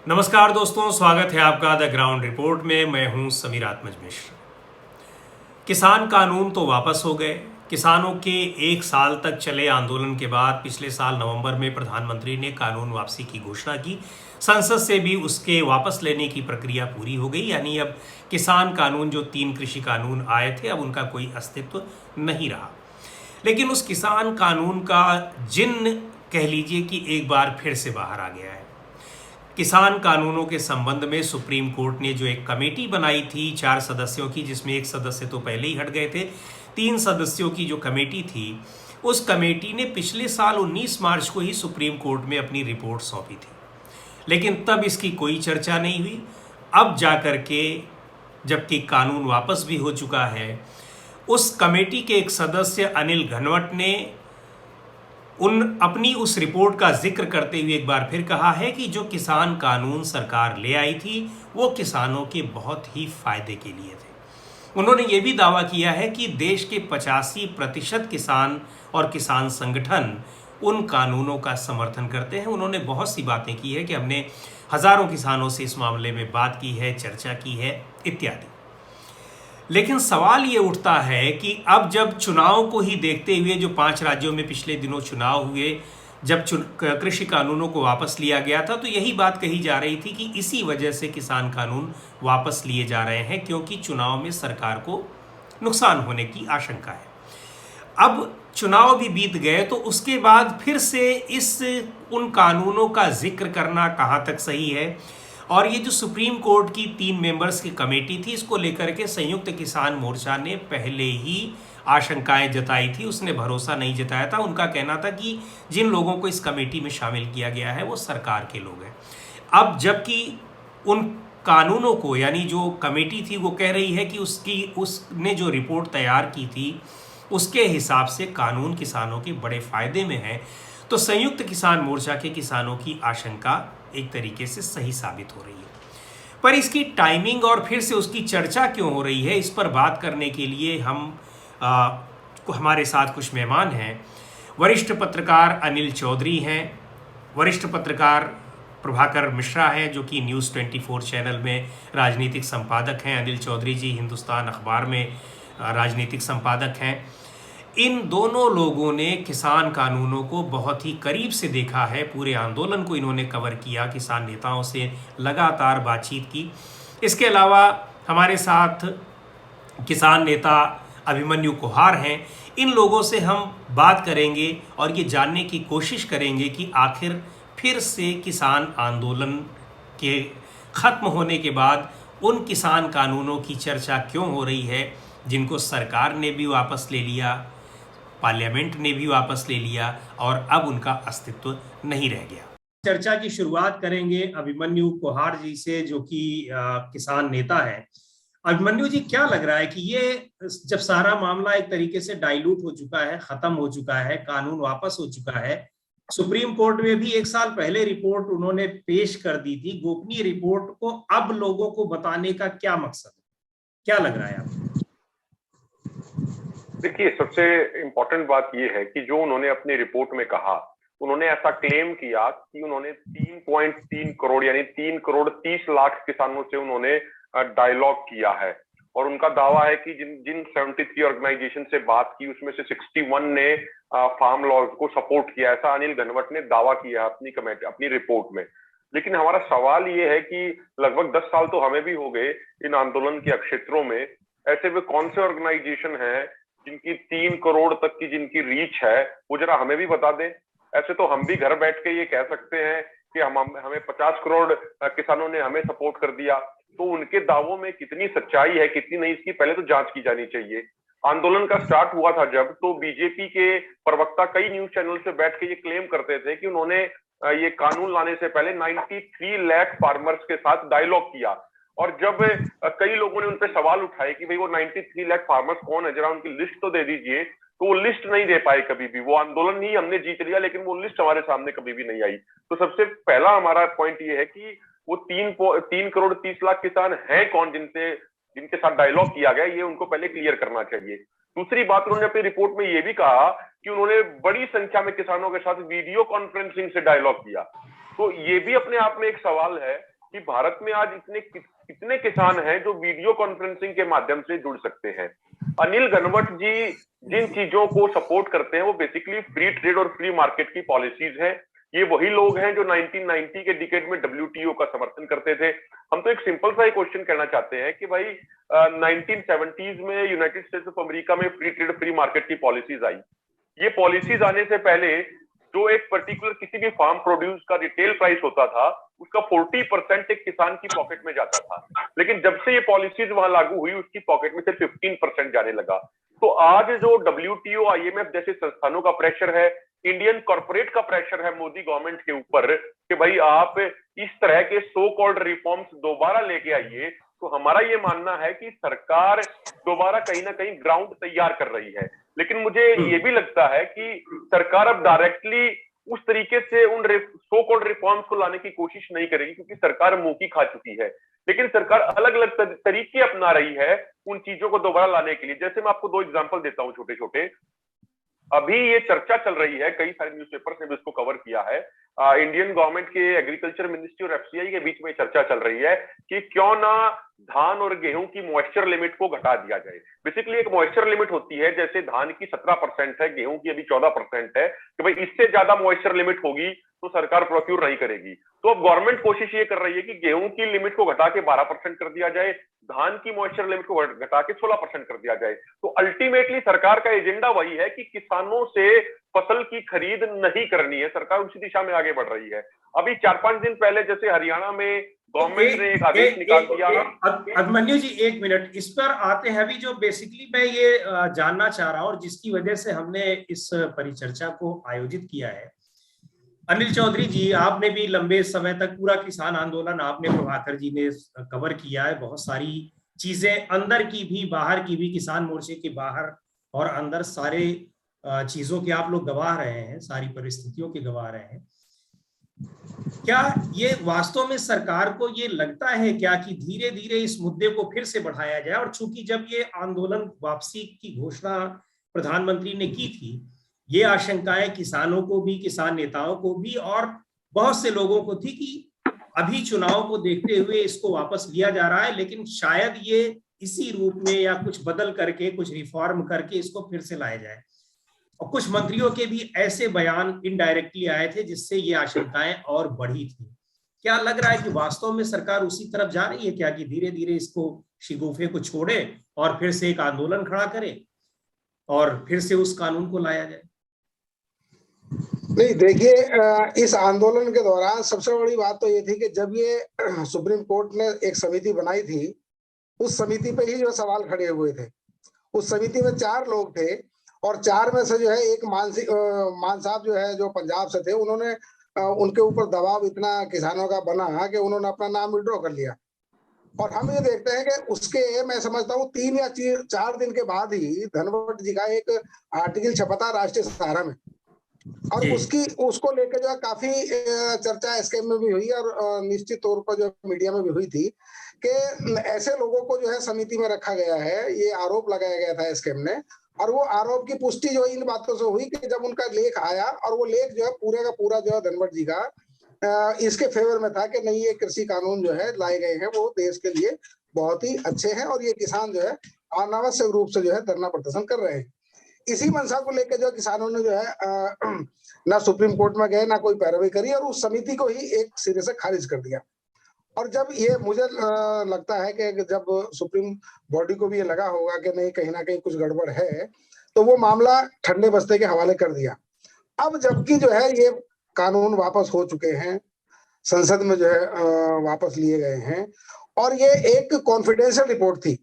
नमस्कार दोस्तों, स्वागत है आपका द ग्राउंड रिपोर्ट में। मैं हूं समीर आत्मज मिश्र। किसान कानून तो वापस हो गए। किसानों के एक साल तक चले आंदोलन के बाद पिछले साल नवंबर में प्रधानमंत्री ने कानून वापसी की घोषणा की। संसद से भी उसके वापस लेने की प्रक्रिया पूरी हो गई, यानी अब किसान कानून, जो 3 कृषि कानून आए थे, अब उनका कोई अस्तित्व नहीं रहा। लेकिन उस किसान कानून का जिन्न, कह लीजिए कि एक बार फिर से बाहर आ गया है। किसान कानूनों के संबंध में सुप्रीम कोर्ट ने जो एक कमेटी बनाई थी 4 सदस्यों की, जिसमें एक सदस्य तो पहले ही हट गए थे, 3 सदस्यों की जो कमेटी थी, उस कमेटी ने पिछले साल 19 मार्च को ही सुप्रीम कोर्ट में अपनी रिपोर्ट सौंपी थी। लेकिन तब इसकी कोई चर्चा नहीं हुई। अब जाकर के, जबकि कानून वापस भी हो चुका है, उस कमेटी के एक सदस्य अनिल घनवट ने अपनी उस रिपोर्ट का जिक्र करते हुए एक बार फिर कहा है कि जो किसान कानून सरकार ले आई थी वो किसानों के बहुत ही फायदे के लिए थे। उन्होंने ये भी दावा किया है कि देश के 85% किसान और किसान संगठन उन कानूनों का समर्थन करते हैं। उन्होंने बहुत सी बातें की है कि हमने हजारों किसानों से इस मामले में बात की है, चर्चा की है, इत्यादि। लेकिन सवाल ये उठता है कि अब जब चुनाव को ही देखते हुए, जो 5 राज्यों में पिछले दिनों चुनाव हुए, जब कृषि कानूनों को वापस लिया गया था, तो यही बात कही जा रही थी कि इसी वजह से किसान कानून वापस लिए जा रहे हैं, क्योंकि चुनाव में सरकार को नुकसान होने की आशंका है। अब चुनाव भी बीत गए, तो उसके बाद फिर से उन कानूनों का जिक्र करना कहाँ तक सही है। और ये जो सुप्रीम कोर्ट की 3 मेंबर्स की कमेटी थी, इसको लेकर के संयुक्त किसान मोर्चा ने पहले ही आशंकाएं जताई थी, उसने भरोसा नहीं जताया था। उनका कहना था कि जिन लोगों को इस कमेटी में शामिल किया गया है वो सरकार के लोग हैं। अब जबकि उन कानूनों को, यानी जो कमेटी थी वो कह रही है कि उसने जो रिपोर्ट तैयार की थी उसके हिसाब से कानून किसानों के बड़े फायदे में है, तो संयुक्त किसान मोर्चा के किसानों की आशंका एक तरीके से सही साबित हो रही है। पर इसकी टाइमिंग और फिर से उसकी चर्चा क्यों हो रही है, इस पर बात करने के लिए हमारे साथ कुछ मेहमान हैं। वरिष्ठ पत्रकार अनिल चौधरी हैं, वरिष्ठ पत्रकार प्रभाकर मिश्रा हैं, जो कि न्यूज़ 24 चैनल में राजनीतिक संपादक हैं। अनिल चौधरी जी हिंदुस्तान अखबार में राजनीतिक संपादक हैं। इन दोनों लोगों ने किसान कानूनों को बहुत ही करीब से देखा है, पूरे आंदोलन को इन्होंने कवर किया, किसान नेताओं से लगातार बातचीत की। इसके अलावा हमारे साथ किसान नेता अभिमन्यु कुहार हैं। इन लोगों से हम बात करेंगे और ये जानने की कोशिश करेंगे कि आखिर फिर से किसान आंदोलन के खत्म होने के बाद उन किसान कानूनों की चर्चा क्यों हो रही है, जिनको सरकार ने भी वापस ले लिया, पार्लियामेंट ने भी वापस ले लिया, और अब उनका अस्तित्व नहीं रह गया। चर्चा की शुरुआत करेंगे अभिमन्यु कुहार जी से, जो कि किसान नेता है। अभिमन्यु जी, क्या लग रहा है कि ये जब सारा मामला एक तरीके से डाइल्यूट हो चुका है, खत्म हो चुका है, कानून वापस हो चुका है, सुप्रीम कोर्ट में भी 1 साल पहले रिपोर्ट उन्होंने पेश कर दी थी, गोपनीय रिपोर्ट को अब लोगों को बताने का क्या मकसद है, क्या लग रहा है आपको? देखिए, सबसे इम्पोर्टेंट बात यह है कि जो उन्होंने अपनी रिपोर्ट में कहा, उन्होंने ऐसा क्लेम किया कि उन्होंने 3.3 करोड़ यानी 3 करोड़ 30 लाख किसानों से उन्होंने डायलॉग किया है। और उनका दावा है कि जिन 73 ऑर्गेनाइजेशन से बात की उसमें से 61 ने फार्म लॉज को सपोर्ट किया, ऐसा अनिल घनवट ने दावा किया अपनी रिपोर्ट में। लेकिन हमारा सवाल ये है कि लगभग 10 साल तो हमें भी हो गए इन आंदोलन के क्षेत्रों में, ऐसे में कौन से ऑर्गेनाइजेशन है जिनकी 3 करोड़ तक की जिनकी रीच है, वो जरा हमें भी बता दें। ऐसे तो हम भी घर बैठ के ये कह सकते हैं कि हमें 50 करोड़ किसानों ने हमें सपोर्ट कर दिया, तो उनके दावों में कितनी सच्चाई है कितनी नहीं, इसकी पहले तो जांच की जानी चाहिए। आंदोलन का स्टार्ट हुआ था जब, तो बीजेपी के प्रवक्ता कई न्यूज चैनल से बैठ के ये क्लेम करते थे कि उन्होंने ये कानून लाने से पहले 93 लाख फार्मर्स के साथ डायलॉग किया। और जब कई लोगों ने उन पर सवाल उठाए कि भाई वो 93 लाख फार्मर्स कौन है, जरा उनकी लिस्ट तो दे दीजिए, तो वो लिस्ट नहीं दे पाए कभी भी। वो आंदोलन ही हमने जीत लिया, लेकिन वो लिस्ट हमारे सामने कभी भी नहीं आई। तो सबसे पहला हमारा पॉइंट ये है कि वो 3 करोड़ 30 लाख किसान हैं कौन जिनके साथ डायलॉग किया गया, ये उनको पहले क्लियर करना चाहिए। दूसरी बात, उन्होंने अपनी रिपोर्ट में ये भी कहा कि उन्होंने बड़ी संख्या में किसानों के साथ वीडियो कॉन्फ्रेंसिंग से डायलॉग किया। तो ये भी अपने आप में एक सवाल है कि भारत में आज इतने कितने किसान हैं जो वीडियो कॉन्फ्रेंसिंग के माध्यम से जुड़ सकते हैं। अनिल घनवट जी जिन चीजों को सपोर्ट करते हैं वो बेसिकली फ्री ट्रेड और फ्री मार्केट की पॉलिसीज है। ये वही लोग हैं जो 1990 के डिकेड में WTO का समर्थन करते थे। हम तो एक सिंपल सा ही क्वेश्चन कहना चाहते हैं कि भाई 1970s में यूनाइटेड स्टेट्स ऑफ अमेरिका में फ्री ट्रेड फ्री मार्केट की पॉलिसीज आई। ये पॉलिसीज आने से पहले जो एक पर्टिकुलर किसी भी फार्म प्रोड्यूस का रिटेल प्राइस होता था उसका 40% एक किसान की पॉकेट में जाता था, लेकिन जब से ये पॉलिसीज वहां लागू हुई उसकी पॉकेट में से 15% जाने लगा। तो आज जो WTO IMF जैसे संस्थानों का प्रेशर है, इंडियन कॉर्पोरेट का प्रेशर है मोदी गवर्नमेंट के ऊपर कि भाई आप इस तरह के सो कॉल्ड रिफॉर्म्स दोबारा लेके आइए, तो हमारा ये मानना है कि सरकार दोबारा कहीं ना कहीं ग्राउंड तैयार कर रही है। लेकिन मुझे ये भी लगता है कि सरकार अब डायरेक्टली उस तरीके से उन सो कॉल्ड रिफॉर्म्स को लाने की कोशिश नहीं करेगी, क्योंकि सरकार मुंह की खा चुकी है। लेकिन सरकार अलग अलग तरीके अपना रही है उन चीजों को दोबारा लाने के लिए। जैसे मैं आपको 2 एग्जांपल देता हूं छोटे छोटे। अभी ये चर्चा चल रही है, कई सारे न्यूज़पेपर्स ने भी इसको कवर किया है, इंडियन गवर्नमेंट के एग्रीकल्चर मिनिस्ट्री और FCI के बीच में चर्चा चल रही है कि क्यों ना धान और गेहूं की मॉइस्चर लिमिट को घटा दिया जाए। बेसिकली एक मॉइस्चर लिमिट होती है, जैसे धान की 17% है, गेहूं की अभी 14% है, कि भाई इससे ज्यादा मॉइस्चर लिमिट होगी तो सरकार प्रोक्यूर नहीं करेगी। तो अब गवर्नमेंट कोशिश ये कर रही है कि गेहूं की लिमिट को घटा के 12% कर दिया जाए, धान की मॉइस्चर लिमिट को घटा के 16% कर दिया जाए। तो अल्टीमेटली सरकार का एजेंडा वही है कि किसानों से फसल की खरीद नहीं करनी है, सरकार उसी दिशा में आगे बढ़ रही है। अभी 4-5 दिन पहले जैसे हरियाणा में गवर्नमेंट ने एक आदेश निकाल दिया। अभिमन्यु जी 1 मिनट, इस पर आते हैं। अभी जो बेसिकली मैं ये जानना चाह रहा हूं और जिसकी वजह से हमने इस परिचर्चा को आयोजित किया है, अनिल चौधरी जी आपने भी लंबे समय तक पूरा किसान आंदोलन आपने, प्रभाकर जी ने कवर किया है, बहुत सारी चीजें अंदर की भी बाहर की भी, किसान मोर्चे के बाहर और अंदर सारे चीजों के आप लोग गवाह रहे हैं, सारी परिस्थितियों के गवाह रहे हैं। क्या ये वास्तव में सरकार को ये लगता है क्या कि धीरे धीरे इस मुद्दे को फिर से बढ़ाया जाए? और चूंकि जब ये आंदोलन वापसी की घोषणा प्रधानमंत्री ने की थी, ये आशंकाएं किसानों को भी, किसान नेताओं को भी और बहुत से लोगों को थी कि अभी चुनाव को देखते हुए इसको वापस लिया जा रहा है, लेकिन शायद ये इसी रूप में या कुछ बदल करके, कुछ रिफॉर्म करके इसको फिर से लाया जाए। और कुछ मंत्रियों के भी ऐसे बयान इनडायरेक्टली आए थे जिससे ये आशंकाएं और बढ़ी थी। क्या लग रहा है कि वास्तव में सरकार उसी तरफ जा रही है क्या, कि धीरे धीरे इसको शिगुफे को छोड़े और फिर से एक आंदोलन खड़ा करे और फिर से उस कानून को लाया जाए? नहीं, देखिए, इस आंदोलन के दौरान सबसे बड़ी बात तो ये थी कि जब ये सुप्रीम कोर्ट ने एक समिति बनाई थी, उस समिति पे ही जो सवाल खड़े हुए थे। उस समिति में 4 लोग थे और 4 में से जो है एक मान साहब जो है, जो पंजाब से थे, उन्होंने उनके ऊपर दबाव इतना किसानों का बना कि उन्होंने अपना नाम विड्रॉ कर लिया। और हम ये देखते हैं कि उसके, मैं समझता हूँ 3 या 4 दिन के बाद ही धनवट जी का एक आर्टिकल छपा था राष्ट्रीय सहारा में, और उसको लेकर जो है काफी चर्चा एसकेएम में भी हुई और निश्चित तौर पर जो मीडिया में भी हुई थी कि ऐसे लोगों को जो है समिति में रखा गया है, ये आरोप लगाया गया था एसकेएम ने। और वो आरोप की पुष्टि जो इन बातों से हुई कि जब उनका लेख आया, और वो लेख जो है पूरे का पूरा जो है धनवट जी का इसके फेवर में था कि नहीं, ये कृषि कानून जो है लाए गए हैं वो देश के लिए बहुत ही अच्छे हैं और ये किसान जो है अनावश्यक रूप से जो है धरना प्रदर्शन कर रहे हैं। इसी मंशा को लेकर जो किसानों ने जो है ना सुप्रीम कोर्ट में गए, ना कोई पैरवी करी और उस समिति को ही एक सिरे से खारिज कर दिया। और जब ये मुझे लगता है कि जब सुप्रीम बॉडी को भी ये लगा होगा कि नहीं, कहीं ना कहीं कुछ गड़बड़ है, तो वो मामला ठंडे बस्ते के हवाले कर दिया। अब जबकि जो है ये कानून वापस हो चुके हैं, संसद में जो है वापस लिए गए हैं, और ये एक कॉन्फिडेंशियल रिपोर्ट थी।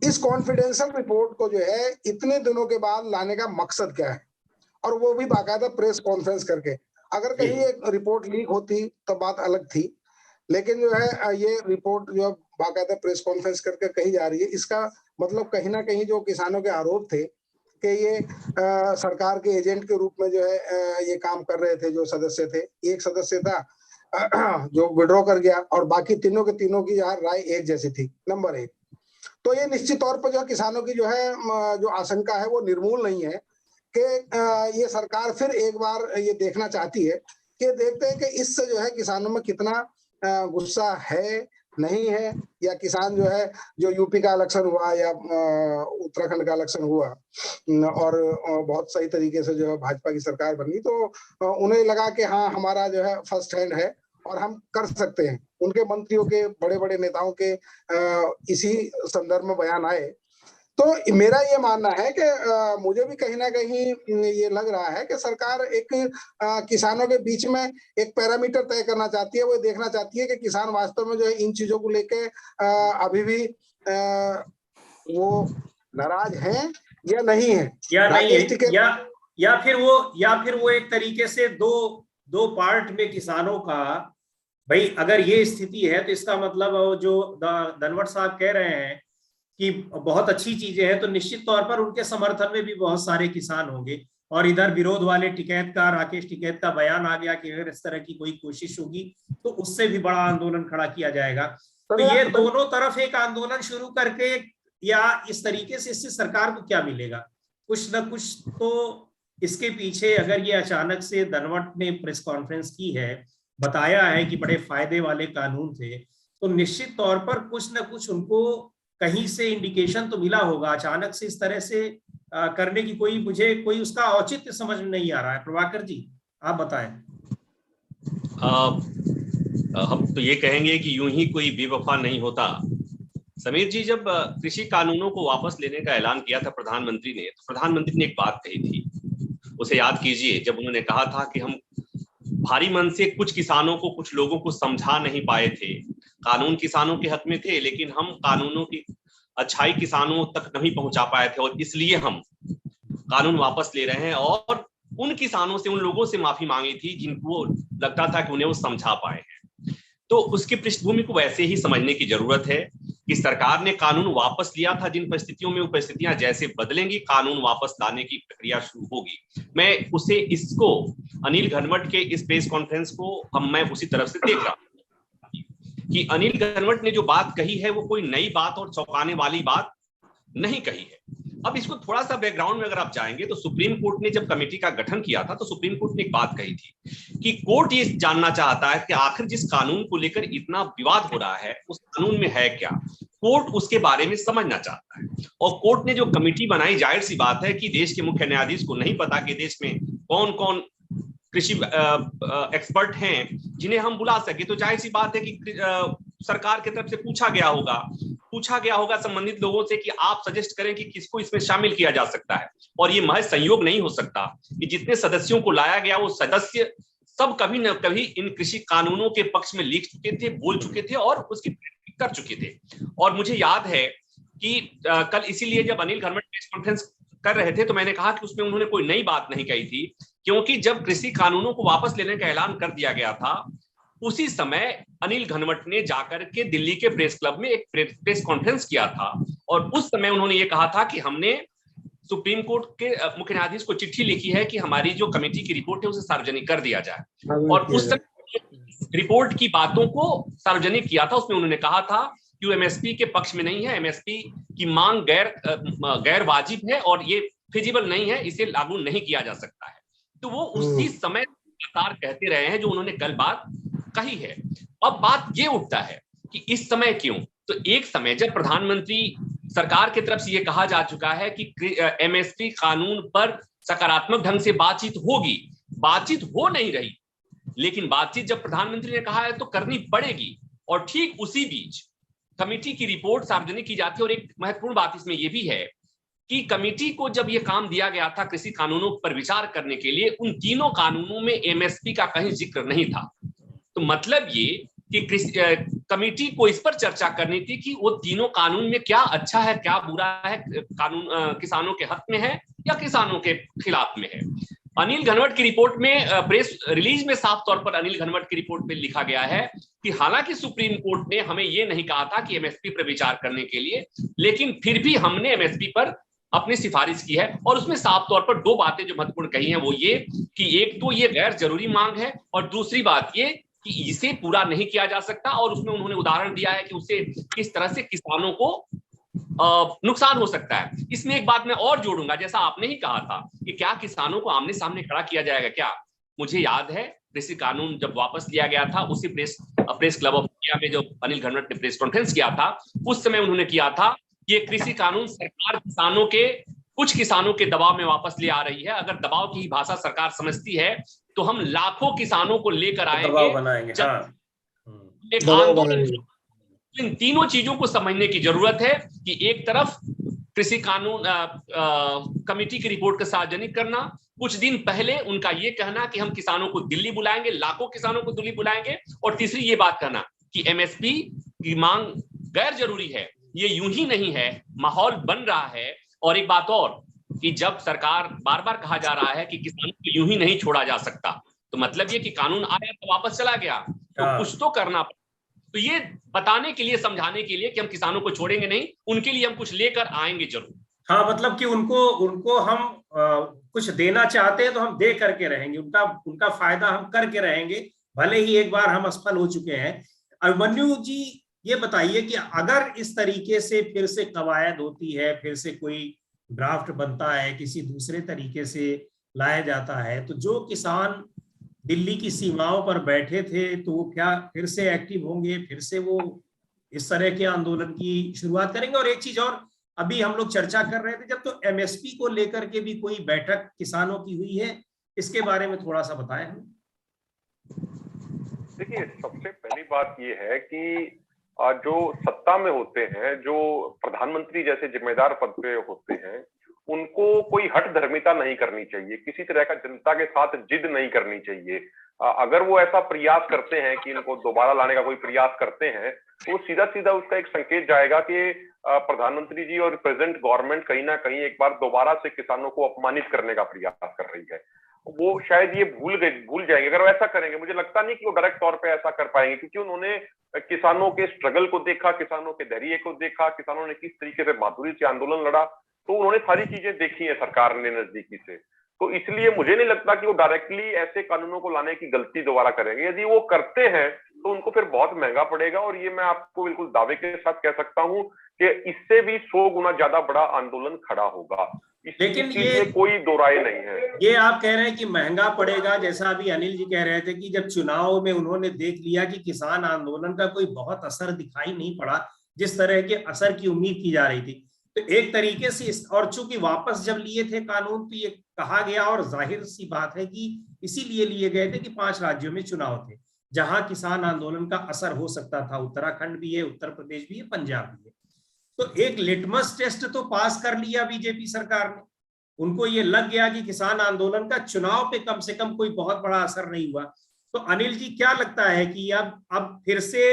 इस कॉन्फिडेंशियल रिपोर्ट को जो है इतने दिनों के बाद लाने का मकसद क्या है, और वो भी बाकायदा प्रेस कॉन्फ्रेंस करके। अगर कहीं एक रिपोर्ट लीक होती तो बात अलग थी, लेकिन जो है ये रिपोर्ट जो बाकायदा प्रेस कॉन्फ्रेंस करके कही जा रही है, इसका मतलब कहीं ना कहीं जो किसानों के आरोप थे कि ये सरकार के एजेंट के रूप में जो है ये काम कर रहे थे, जो सदस्य थे, एक सदस्य था जो विड्रॉ कर गया और बाकी तीनों के तीनों की राय एक जैसी थी, नंबर 1। तो ये निश्चित तौर पर जो किसानों की जो है जो आशंका है वो निर्मूल नहीं है कि ये सरकार फिर एक बार ये देखना चाहती है कि देखते हैं कि इससे जो है किसानों में कितना गुस्सा है नहीं है, या किसान जो है, जो यूपी का इलेक्शन हुआ या उत्तराखंड का इलेक्शन हुआ और बहुत सही तरीके से जो है भाजपा की सरकार बनी, तो उन्हें लगा कि हाँ हमारा जो है फर्स्ट हैंड है और हम कर सकते हैं। उनके मंत्रियों के, बड़े बड़े नेताओं के इसी संदर्भ में बयान आए। तो मेरा ये मानना है कि मुझे भी कहीं ना कहीं ये लग रहा है कि सरकार एक किसानों के बीच में एक पैरामीटर तय करना चाहती है। वो देखना चाहती है कि किसान वास्तव में जो है इन चीजों को लेके अभी भी वो नाराज हैं या नहीं है, या नहीं है, या या फिर वो एक तरीके से दो पार्ट में किसानों का, भाई अगर ये स्थिति है तो इसका मतलब वो जो धनवट साहब कह रहे हैं कि बहुत अच्छी चीजें हैं, तो निश्चित तौर पर उनके समर्थन में भी बहुत सारे किसान होंगे, और इधर विरोध वाले टिकैत का, राकेश टिकैत का बयान आ गया कि अगर इस तरह की कोई कोशिश होगी तो उससे भी बड़ा आंदोलन खड़ा किया जाएगा। तो ये दोनों तरफ एक आंदोलन शुरू करके, या इस तरीके से इससे सरकार को क्या मिलेगा? कुछ न कुछ तो इसके पीछे, अगर ये अचानक से धनवट ने प्रेस कॉन्फ्रेंस की है, बताया है कि बड़े फायदे वाले कानून थे, तो निश्चित तौर पर कुछ न कुछ उनको कहीं से इंडिकेशन तो मिला होगा। अचानक से इस तरह से करने की मुझे कोई उसका औचित्य समझ में नहीं आ रहा है। प्रभाकर जी, आप बताएं। हम तो ये कहेंगे कि यूं ही कोई बेवफा नहीं होता। समीर जी, जब कृषि कानूनों को वापस लेने का ऐलान किया था प्रधानमंत्री ने, तो प्रधानमंत्री ने एक बात कही थी, उसे याद कीजिए, जब उन्होंने कहा था कि हम भारी मन से कुछ किसानों को, कुछ लोगों को समझा नहीं पाए थे। कानून किसानों के हक में थे, लेकिन हम कानूनों की अच्छाई किसानों तक नहीं पहुंचा पाए थे, और इसलिए हम कानून वापस ले रहे हैं। और उन किसानों से, उन लोगों से माफी मांगी थी जिनको लगता था कि उन्हें वो समझा पाए हैं। तो उसकी पृष्ठभूमि को वैसे ही समझने की जरूरत है कि सरकार ने कानून वापस लिया था। जिन परिस्थितियों में वो परिस्थितियां जैसे बदलेंगी, कानून वापस लाने की प्रक्रिया शुरू होगी। मैं इसको अनिल घनवट के इस प्रेस कॉन्फ्रेंस को मैं उसी तरफ से देख रहा हूं कि अनिल घनवट ने जो बात कही है वो कोई नई बात और चौंकाने वाली बात नहीं कही है। अब इसको थोड़ा सा बैकग्राउंड में अगर आप जाएंगे तो सुप्रीम कोर्ट ने जब कमेटी का गठन किया था, तो सुप्रीम कोर्ट ने एक बात कही थी कि कोर्ट ये जानना चाहता है कि आखिर जिस कानून को लेकर इतना विवाद हो रहा है उस कानून में है क्या। कोर्ट उसके बारे में समझना चाहता है, और कोर्ट ने जो कमेटी बनाई, जाहिर सी बात है कि देश के मुख्य न्यायाधीश को नहीं पता कि देश में कौन कौन कृषि एक्सपर्ट हैं जिन्हें हम बुला सके। तो जाहिर सी बात है कि सरकार की तरफ से पूछा गया होगा संबंधित लोगों से कि आप सजेस्ट करें कि किसको इसमें शामिल किया जा सकता है। और ये महज संयोग नहीं हो सकता कि जितने सदस्यों को लाया गया वो सदस्य सब कभी न कभी इन कृषि कानूनों के पक्ष में लिख चुके थे, बोल चुके थे और उसकी कर चुके थे। और मुझे याद है कि कल इसीलिए जब अनिल घनवट प्रेस कॉन्फ्रेंस कर रहे थे तो मैंने कहा कि उसमें उन्होंने कोई नई बात नहीं कही थी, क्योंकि जब कृषि कानूनों को वापस लेने का ऐलान कर दिया गया था उसी समय अनिल घनवट ने जाकर के दिल्ली के प्रेस क्लब में एक प्रेस कॉन्फ्रेंस किया था, और उस समय उन्होंने ये कहा था कि हमने सुप्रीम कोर्ट के मुख्य न्यायाधीश को चिट्ठी लिखी है कि हमारी जो कमेटी की रिपोर्ट है उसे सार्वजनिक कर दिया जाए। और उस समय रिपोर्ट की बातों को सार्वजनिक किया था। उसमें उन्होंने कहा था कि वो एमएसपी के पक्ष में नहीं है, एमएसपी की मांग गैर वाजिब है और ये फिजिबल नहीं है, इसे लागू नहीं किया जा सकता है। तो वो उसी समय लगातार कहते रहे हैं जो उन्होंने कल बात कही है। अब बात ये उठता है कि इस समय क्यों, तो एक समय जब प्रधानमंत्री सरकार की तरफ से ये कहा जा चुका है कि एमएसपी कानून पर सकारात्मक ढंग से बातचीत होगी, बातचीत हो नहीं रही, लेकिन बातचीत जब प्रधानमंत्री ने कहा है तो करनी पड़ेगी। और ठीक उसी बीच कमेटी की रिपोर्ट सार्वजनिक की जाती है। और एक महत्वपूर्ण बात इसमें यह भी है कि कमेटी को जब यह काम दिया गया था कृषि कानूनों पर विचार करने के लिए, उन तीनों कानूनों में एमएसपी का कहीं जिक्र नहीं था। तो मतलब ये कि कमेटी को इस पर चर्चा करनी थी कि वो तीनों कानून में क्या अच्छा है, क्या बुरा है, कानून किसानों के हक में है या किसानों के खिलाफ में है। अनिल घनवट की रिपोर्ट में, प्रेस रिलीज में साफ तौर पर अनिल घनवट की रिपोर्ट में लिखा गया है कि हालांकि सुप्रीम कोर्ट ने हमें यह नहीं कहा था कि एमएसपी पर विचार करने के लिए, लेकिन फिर भी हमने एमएसपी पर अपनी सिफारिश की है। और उसमें साफ तौर पर दो बातें जो महत्वपूर्ण कही हैं वो ये कि एक तो ये गैर जरूरी मांग है, और दूसरी बात ये कि इसे पूरा नहीं किया जा सकता। और उसमें उन्होंने उदाहरण दिया है कि उससे किस तरह से किसानों को नुकसान हो सकता है। इसमें एक बात मैं और जोड़ूंगा, जैसा आपने ही कहा था कि क्या किसानों को आमने सामने खड़ा किया जाएगा क्या? मुझे याद है कृषि कानून जब वापस लिया गया था, उसी प्रेस क्लब ऑफ इंडिया में जो अनिल घनवट ने प्रेस कॉन्फ्रेंस किया था, उस समय उन्होंने किया था कि ये कृषि कानून सरकार कुछ किसानों के दबाव में वापस ले आ रही है। अगर दबाव की भाषा सरकार समझती है तो हम लाखों किसानों को लेकर आएंगे, बनाएंगे। एक आंदोलन। इन तीनों चीजों को समझने की जरूरत है कि एक तरफ कृषि कानून कमेटी की रिपोर्ट का सार्वजनिक करना, कुछ दिन पहले उनका ये कहना कि हम किसानों को दिल्ली बुलाएंगे, लाखों किसानों को दिल्ली बुलाएंगे, और तीसरी ये बात कहना कि एमएसपी की मांग गैर जरूरी है। ये यूं ही नहीं है, माहौल बन रहा है। और एक बात और कि जब सरकार बार बार कहा जा रहा है कि किसानों को यूं ही नहीं छोड़ा जा सकता, तो मतलब ये कि कानून आया तो वापस चला गया, तो कुछ तो करना। तो ये बताने के लिए, समझाने के लिए कि हम किसानों को छोड़ेंगे नहीं, उनके लिए हम कुछ लेकर आएंगे जरूर। हाँ, मतलब कि उनको हम कुछ देना चाहते हैं तो हम दे करके रहेंगे, उनका फायदा हम करके रहेंगे, भले ही एक बार हम असफल हो चुके हैं। अभिमन्यु जी, ये बताइए कि अगर इस तरीके से फिर से कवायद होती है, फिर से कोई ड्राफ्ट बनता है, किसी दूसरे तरीके से लाया जाता है, तो जो किसान दिल्ली की सीमाओं पर बैठे थे तो वो क्या फिर से एक्टिव होंगे, फिर से वो इस तरह के आंदोलन की शुरुआत करेंगे? और एक चीज और, अभी हम लोग चर्चा कर रहे थे जब, तो एमएसपी को लेकर के भी कोई बैठक किसानों की हुई है, इसके बारे में थोड़ा सा बताएं हमें। देखिए, सबसे पहली बात ये है कि जो सत्ता में होते हैं, जो प्रधानमंत्री जैसे जिम्मेदार पद पे होते हैं, उनको कोई हठ धर्मिता नहीं करनी चाहिए, किसी तरह का जनता के साथ जिद नहीं करनी चाहिए। अगर वो ऐसा प्रयास करते हैं कि इनको दोबारा लाने का कोई प्रयास करते हैं, तो सीधा सीधा उसका एक संकेत जाएगा कि प्रधानमंत्री जी और प्रेजेंट गवर्नमेंट कहीं ना कहीं एक बार दोबारा से किसानों को अपमानित करने का प्रयास कर रही है। वो शायद ये भूल जाएंगे। अगर वो ऐसा करेंगे, मुझे लगता नहीं कि वो डायरेक्ट तौर पे ऐसा कर पाएंगे, क्योंकि उन्होंने किसानों के स्ट्रगल को देखा, किसानों के धैर्य को देखा, किसानों ने किस तरीके से बहादुरी से आंदोलन लड़ा, तो उन्होंने सारी चीजें देखी है सरकार ने नजदीकी से। तो इसलिए मुझे नहीं लगता कि वो डायरेक्टली ऐसे कानूनों को लाने की गलती दोबारा करेंगे। यदि वो करते हैं तो उनको फिर बहुत महंगा पड़ेगा, और ये मैं आपको बिल्कुल दावे के साथ कह सकता हूं कि इससे भी 100 गुना ज्यादा बड़ा आंदोलन खड़ा होगा। लेकिन ये कोई दो राय नहीं है। ये आप कह रहे हैं कि महंगा पड़ेगा, जैसा अभी अनिल जी कह रहे थे कि जब चुनाव में उन्होंने देख लिया कि किसान आंदोलन का कोई बहुत असर दिखाई नहीं पड़ा जिस तरह के असर की उम्मीद की जा रही थी, तो एक तरीके से और चूंकि वापस जब लिए थे कानून, तो ये कहा गया, और जाहिर सी बात है कि इसीलिए लिए गए थे कि 5 राज्यों में चुनाव थे जहां किसान आंदोलन का असर हो सकता था। उत्तराखंड भी है, उत्तर प्रदेश भी है, पंजाब भी है। तो एक लिटमस टेस्ट तो पास कर लिया बीजेपी सरकार ने। उनको ये लग गया कि किसान आंदोलन का चुनाव पे कम से कम कोई बहुत बड़ा असर नहीं हुआ। तो अनिल जी, क्या लगता है कि अब फिर से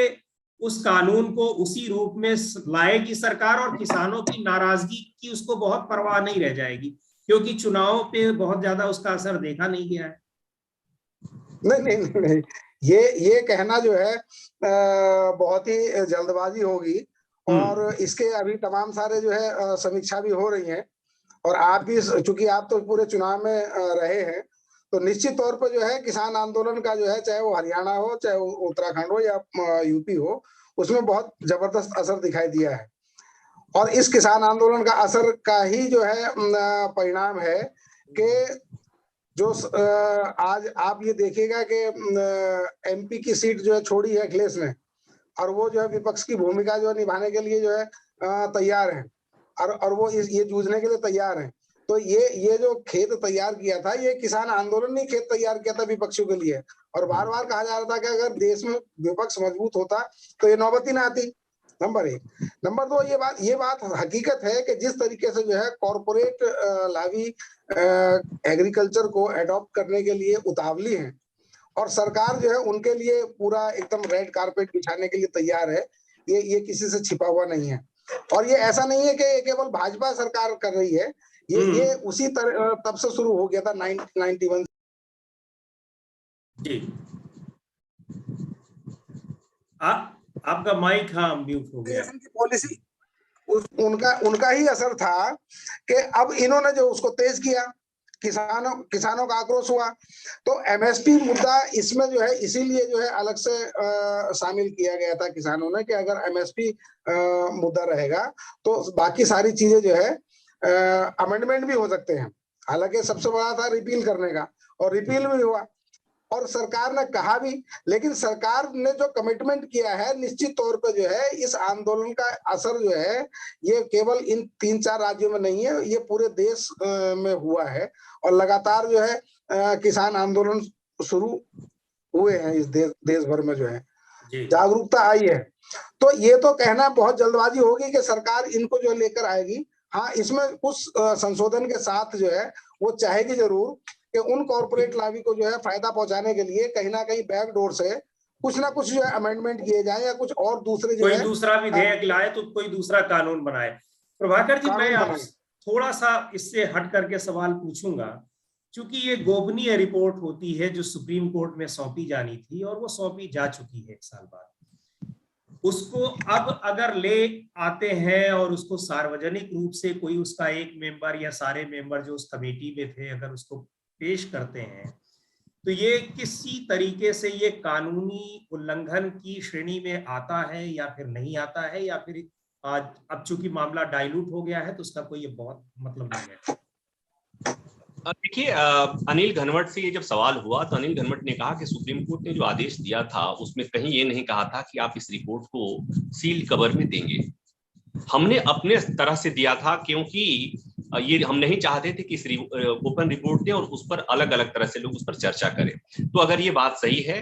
उस कानून को उसी रूप में लाएगी सरकार, और किसानों की नाराजगी की उसको बहुत परवाह नहीं रह जाएगी, क्योंकि चुनाव पे बहुत ज्यादा उसका असर देखा नहीं गया है? नहीं, ये कहना जो है बहुत ही जल्दबाजी होगी, और इसके अभी तमाम सारे जो है समीक्षा भी हो रही है। और आप भी, चूंकि आप तो पूरे चुनाव में रहे हैं, तो निश्चित तौर पर जो है किसान आंदोलन का जो है, चाहे वो हरियाणा हो, चाहे वो उत्तराखंड हो या यूपी हो, उसमें बहुत जबरदस्त असर दिखाई दिया है। और इस किसान आंदोलन का असर का ही जो है परिणाम है कि जो आज आप ये देखिएगा कि एमपी की सीट जो है छोड़ी है अखिलेश ने, और वो जो है विपक्ष की भूमिका जो है निभाने के लिए जो है तैयार है, और वो ये जूझने के लिए तैयार है। तो ये जो खेत तैयार किया था, ये किसान आंदोलन ने खेत तैयार किया था विपक्षियों के लिए। और बार बार कहा जा रहा था कि अगर देश में विपक्ष मजबूत होता तो ये नौबत ही ना आती। नंबर 1। नंबर 2, ये बात हकीकत है कि जिस तरीके से जो है कॉरपोरेट लावी एग्रीकल्चर को एडॉप्ट करने के लिए उतावली है, और सरकार जो है उनके लिए पूरा एकदम रेड कारपेट बिछाने के लिए तैयार है, ये किसी से छिपा हुआ नहीं है। और ये ऐसा नहीं है कि केवल भाजपा सरकार कर रही है, ये उसी तरह तब से शुरू हो गया था 1991। जी, आपका माइक म्यूट हो गया। पॉलिसी उनका ही असर था कि अब इन्होंने जो उसको तेज किया, किसानों का आक्रोश हुआ। तो एमएसपी मुद्दा इसमें जो है इसीलिए जो है अलग से शामिल किया गया था किसानों ने, कि अगर एमएसपी मुद्दा रहेगा तो बाकी सारी चीजें जो है अमेंडमेंट भी हो सकते हैं। हालांकि सबसे बड़ा था रिपील करने का, और रिपील भी हुआ। और सरकार ने कहा भी, लेकिन सरकार ने जो कमिटमेंट किया है निश्चित तौर पे जो है इस आंदोलन का असर जो है ये केवल इन 3-4 राज्यों में नहीं है, ये पूरे देश में हुआ है। और लगातार जो है किसान आंदोलन शुरू हुए हैं इस देश भर में, जो है जागरूकता आई है। तो ये तो कहना बहुत जल्दबाजी होगी कि सरकार इनको जो लेकर आएगी। हाँ, इसमें कुछ संशोधन के साथ जो है वो चाहेगी जरूर कि उन कॉर्पोरेट लॉबी को जो है फायदा पहुंचाने के लिए कहीं ना कहीं बैकडोर से कुछ ना कुछ जो है अमेंडमेंट किए जाए या कुछ और दूसरे जो कोई है दूसरा विधेयक लाए, तो कोई दूसरा कानून बनाए। प्रभाकर जी, मैं आपसे थोड़ा सा इससे हट करके सवाल पूछूंगा, क्योंकि ये गोपनीय रिपोर्ट होती है जो सुप्रीम कोर्ट में सौंपी जानी थी और वो सौंपी जा चुकी है 1 साल बाद। उसको अब अगर ले आते हैं और उसको सार्वजनिक रूप से कोई उसका एक मेंबर या सारे मेंबर जो उस कमेटी में थे अगर उसको पेश करते हैं, तो ये किसी तरीके से ये कानूनी उल्लंघन की श्रेणी में आता है या फिर नहीं आता है, या फिर आज अब चूंकि मामला डाइल्यूट हो गया है तो उसका कोई ये बहुत मतलब नहीं है? देखिए, अनिल घनवट से ये जब सवाल हुआ तो अनिल घनवट ने कहा कि सुप्रीम कोर्ट ने जो आदेश दिया था उसमें कहीं ये नहीं कहा था कि आप इस रिपोर्ट को सील कवर में देंगे। हमने अपने तरह से दिया था, क्योंकि ये हम नहीं चाहते थे कि इस ओपन रिपोर्ट दें और उस पर अलग अलग तरह से लोग उस पर चर्चा करें। तो अगर ये बात सही है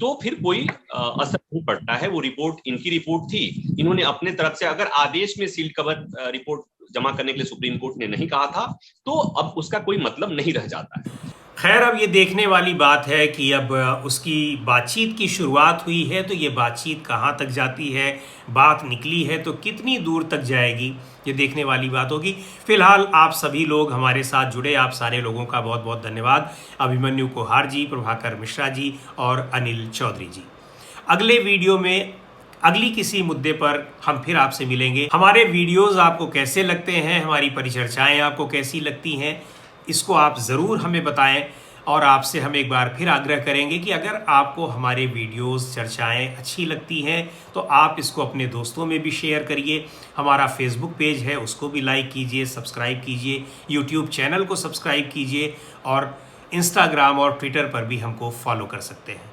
तो फिर कोई असर नहीं पड़ता है। वो रिपोर्ट इनकी रिपोर्ट थी, इन्होंने अपने तरफ से, अगर आदेश में सील कवर रिपोर्ट जमा करने के लिए सुप्रीम कोर्ट ने नहीं कहा था तो अब उसका कोई मतलब नहीं रह जाता है। खैर, अब ये देखने वाली बात है कि अब उसकी बातचीत की शुरुआत हुई है, तो ये बातचीत कहाँ तक जाती है, बात निकली है तो कितनी दूर तक जाएगी, ये देखने वाली बात होगी। फिलहाल आप सभी लोग हमारे साथ जुड़े, आप सारे लोगों का बहुत बहुत धन्यवाद। अभिमन्यु कोहार जी, प्रभाकर मिश्रा जी और अनिल चौधरी जी। अगले वीडियो में अगली किसी मुद्दे पर हम फिर आपसे मिलेंगे। हमारे वीडियोस आपको कैसे लगते हैं, हमारी परिचर्चाएं आपको कैसी लगती हैं, इसको आप ज़रूर हमें बताएं। और आपसे हम एक बार फिर आग्रह करेंगे कि अगर आपको हमारे वीडियोस, चर्चाएं अच्छी लगती हैं तो आप इसको अपने दोस्तों में भी शेयर करिए। हमारा फेसबुक पेज है, उसको भी लाइक कीजिए, सब्सक्राइब कीजिए, यूट्यूब चैनल को सब्सक्राइब कीजिए और इंस्टाग्राम और ट्विटर पर भी हमको फॉलो कर सकते हैं।